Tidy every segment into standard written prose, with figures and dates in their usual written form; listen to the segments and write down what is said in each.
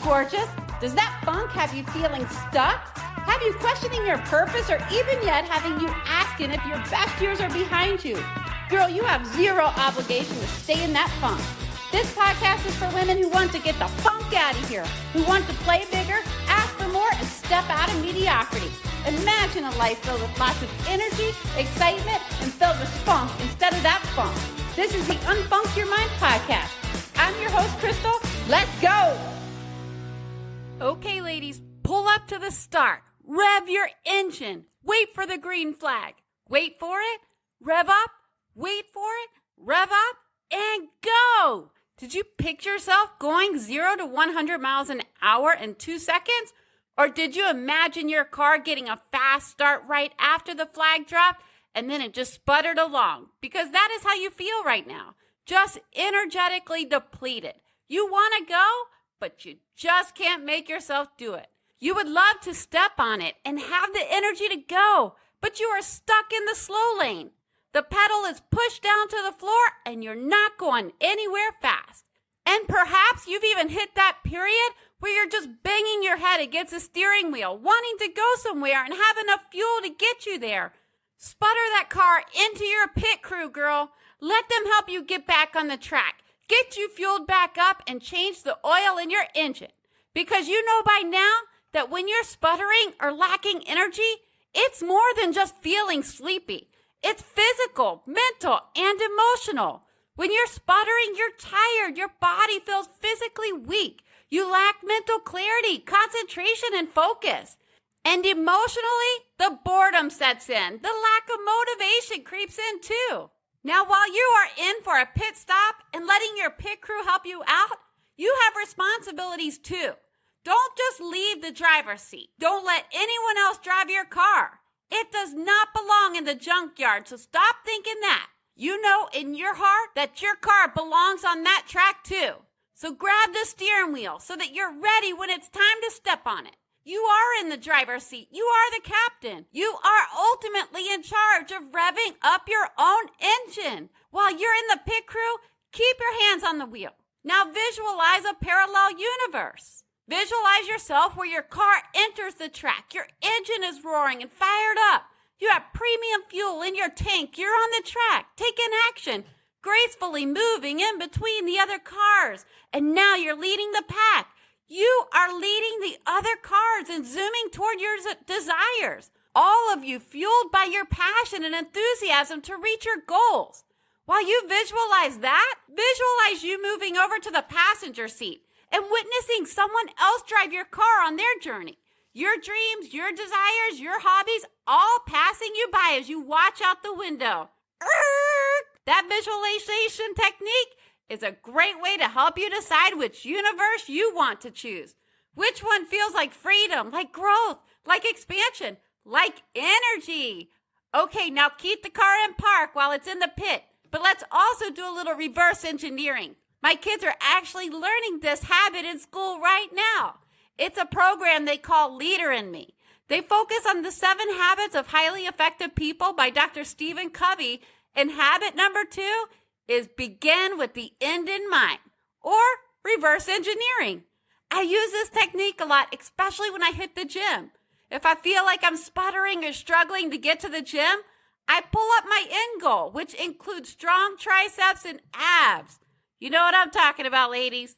gorgeous? Does that funk have you feeling stuck? Have you questioning your purpose, or even yet having you asking if your best years are behind you? Girl, you have zero obligation to stay in that funk. This podcast is for women who want to get the funk out of here, who want to play bigger, ask for more, and step out of mediocrity. Imagine a life filled with lots of energy, excitement, and filled with spunk instead of that funk. This is the Unfunk Your Mind podcast. I'm your host, Crystal. Let's go! Okay, ladies, pull up to the start. Rev your engine. Wait for the green flag. Wait for it. Rev up. Wait for it. Rev up. And go! Did you picture yourself going 0 to 100 miles an hour in 2 seconds? Or did you imagine your car getting a fast start right after the flag dropped and then it just sputtered along? Because that is how you feel right now. Just energetically depleted. You want to go, but you just can't make yourself do it. You would love to step on it and have the energy to go, but you are stuck in the slow lane. The pedal is pushed down to the floor and you're not going anywhere fast. And perhaps you've even hit that period where you're just banging your head against the steering wheel, wanting to go somewhere and have enough fuel to get you there. Sputter that car into your pit crew, girl. Let them help you get back on the track. Get you fueled back up and change the oil in your engine. Because you know by now that when you're sputtering or lacking energy, it's more than just feeling sleepy. It's physical, mental, and emotional. When you're sputtering, you're tired. Your body feels physically weak. You lack mental clarity, concentration, and focus. And emotionally, the boredom sets in. The lack of motivation creeps in too. Now, while you are in for a pit stop and letting your pit crew help you out, you have responsibilities too. Don't just leave the driver's seat. Don't let anyone else drive your car. It does not belong in the junkyard, so stop thinking that. You know in your heart that your car belongs on that track too. So grab the steering wheel so that you're ready when it's time to step on it. You are in the driver's seat. You are the captain. You are ultimately in charge of revving up your own engine. While you're in the pit crew, keep your hands on the wheel. Now visualize a parallel universe. Visualize yourself where your car enters the track. Your engine is roaring and fired up. You have premium fuel in your tank. You're on the track, taking action, gracefully moving in between the other cars. And now you're leading the pack. You are leading the other cars and zooming toward your desires. All of you fueled by your passion and enthusiasm to reach your goals. While you visualize that, visualize you moving over to the passenger seat and witnessing someone else drive your car on their journey. Your dreams, your desires, your hobbies, all passing you by as you watch out the window. That visualization technique is a great way to help you decide which universe you want to choose. Which one feels like freedom, like growth, like expansion, like energy. Okay, now keep the car in park while it's in the pit, but let's also do a little reverse engineering. My kids are actually learning this habit in school right now. It's a program they call Leader in Me. They focus on the 7 habits of highly effective people by Dr. Stephen Covey, and habit number 2 is begin with the end in mind, or reverse engineering. I use this technique a lot, especially when I hit the gym. If I feel like I'm sputtering or struggling to get to the gym, I pull up my end goal, which includes strong triceps and abs. You know what I'm talking about, ladies.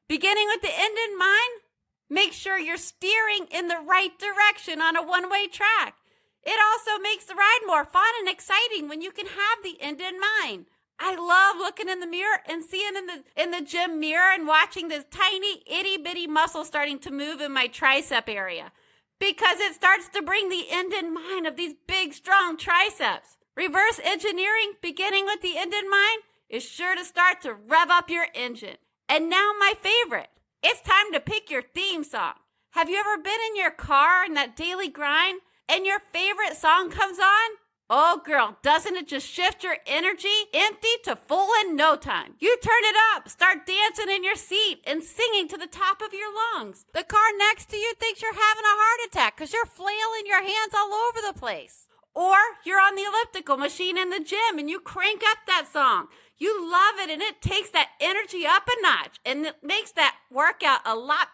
Beginning with the end in mind, make sure you're steering in the right direction on a one-way track. It also makes the ride more fun and exciting when you can have the end in mind. I love looking in the mirror and seeing in the gym mirror and watching this tiny itty-bitty muscle starting to move in my tricep area, because it starts to bring the end in mind of these big, strong triceps. Reverse engineering, beginning with the end in mind, is sure to start to rev up your engine. And now my favorite. It's time to pick your theme song. Have you ever been in your car in that daily grind and your favorite song comes on? Oh girl, doesn't it just shift your energy empty to full in no time? You turn it up, start dancing in your seat and singing to the top of your lungs. The car next to you thinks you're having a heart attack because you're flailing your hands all over the place. Or you're on the elliptical machine in the gym and you crank up that song. You love it and it takes that energy up a notch and it makes that workout a lot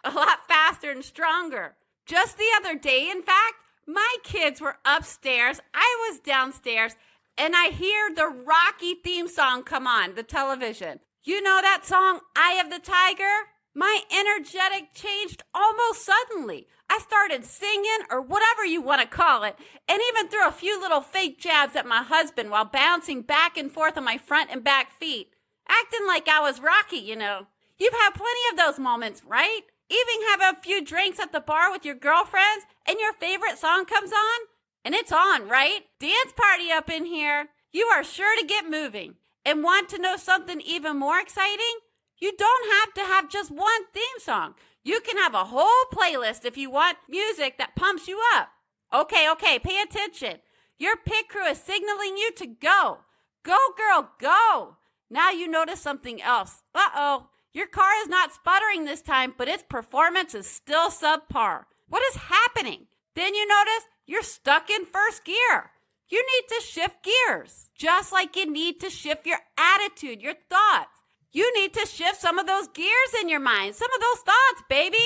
faster and stronger. Just the other day, in fact, my kids were upstairs, I was downstairs, and I hear the Rocky theme song come on the television. You know that song, Eye of the Tiger? My energetic changed almost suddenly. I started singing, or whatever you want to call it, and even threw a few little fake jabs at my husband while bouncing back and forth on my front and back feet, acting like I was Rocky, you know. You've had plenty of those moments, right? Even have a few drinks at the bar with your girlfriends, and your favorite song comes on? And it's on, right? Dance party up in here. You are sure to get moving. And want to know something even more exciting? You don't have to have just one theme song. You can have a whole playlist if you want music that pumps you up. Okay, pay attention. Your pit crew is signaling you to go. Go, girl, go. Now you notice something else. Uh-oh. Your car is not sputtering this time, but its performance is still subpar. What is happening? Then you notice you're stuck in first gear. You need to shift gears, just like you need to shift your attitude, your thoughts. You need to shift some of those gears in your mind, some of those thoughts, baby.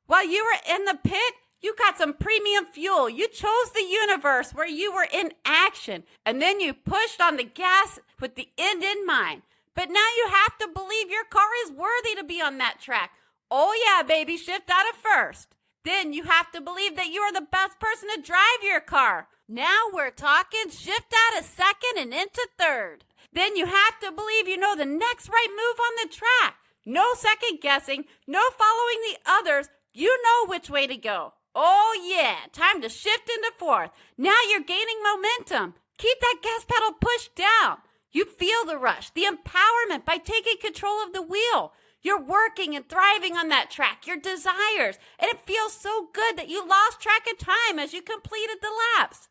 While you were in the pit, you got some premium fuel. You chose the universe where you were in action, and then you pushed on the gas with the end in mind. But now you have to believe your car is worthy to be on that track. Oh yeah, baby, shift out of first. Then you have to believe that you are the best person to drive your car. Now we're talking shift out of second and into third. Then you have to believe you know the next right move on the track. No second guessing, no following the others. You know which way to go. Oh yeah, time to shift into fourth. Now you're gaining momentum. Keep that gas pedal pushed down. You feel the rush, the empowerment by taking control of the wheel. You're working and thriving on that track, your desires, and it feels so good that you lost track of time as you completed the laps.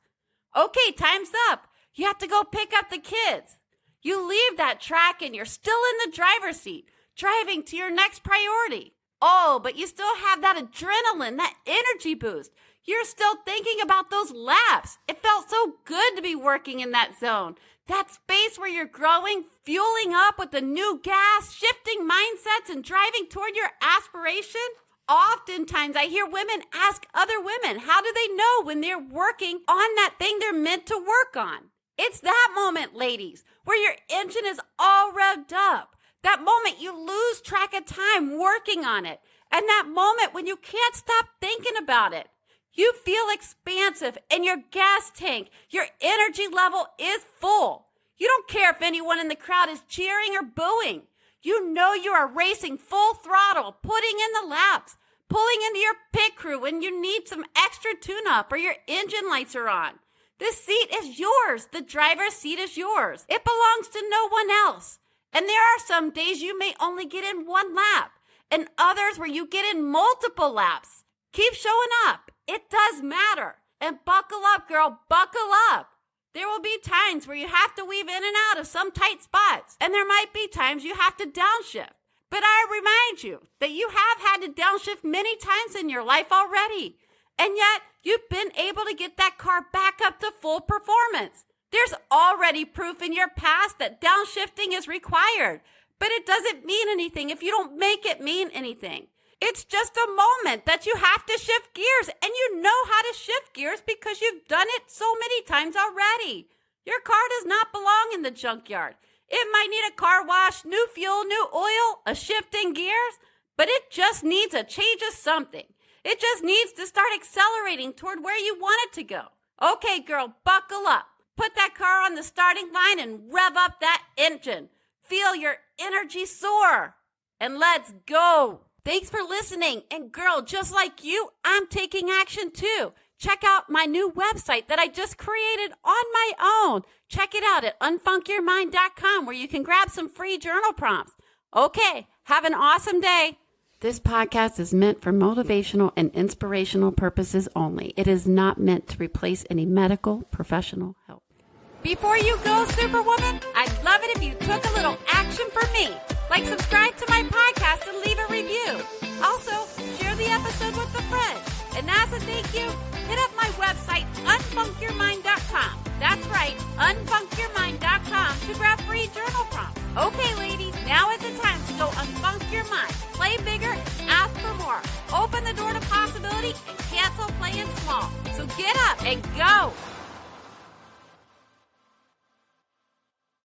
Okay, time's up. You have to go pick up the kids. You leave that track and you're still in the driver's seat, driving to your next priority. Oh, but you still have that adrenaline, that energy boost. You're still thinking about those laps. It felt so good to be working in that zone. That space where you're growing, fueling up with the new gas, shifting mindsets, and driving toward your aspiration. Oftentimes, I hear women ask other women, how do they know when they're working on that thing they're meant to work on? It's that moment, ladies, where your engine is all revved up. That moment you lose track of time working on it. And that moment when you can't stop thinking about it. You feel expansive in your gas tank. Your energy level is full. You don't care if anyone in the crowd is cheering or booing. You know you are racing full throttle, putting in the laps, pulling into your pit crew when you need some extra tune-up or your engine lights are on. This seat is yours. The driver's seat is yours. It belongs to no one else. And there are some days you may only get in one lap and others where you get in multiple laps. Keep showing up. It does matter. And buckle up, girl. Buckle up. There will be times where you have to weave in and out of some tight spots. And there might be times you have to downshift. But I remind you that you have had to downshift many times in your life already. And yet, you've been able to get that car back up to full performance. There's already proof in your past that downshifting is required. But it doesn't mean anything if you don't make it mean anything. It's just a moment that you have to shift gears, and you know how to shift gears because you've done it so many times already. Your car does not belong in the junkyard. It might need a car wash, new fuel, new oil, a shift in gears, but it just needs a change of something. It just needs to start accelerating toward where you want it to go. Okay, girl, buckle up. Put that car on the starting line and rev up that engine. Feel your energy soar, and let's go. Thanks for listening. And girl, just like you, I'm taking action too. Check out my new website that I just created on my own. Check it out at unfunkyourmind.com where you can grab some free journal prompts. Okay, have an awesome day. This podcast is meant for motivational and inspirational purposes only. It is not meant to replace any medical professional help. Before you go, Superwoman, I'd love it if you took a little action for me. Like subscribe to my podcast and leave a review. Also, share the episode with a friend. And as a thank you, hit up my website, unfunkyourmind.com. That's right, unfunkyourmind.com to grab free journal prompts. Okay, ladies, now is the time to go unfunk your mind. Play bigger, ask for more. Open the door to possibility and cancel playing small. So get up and go.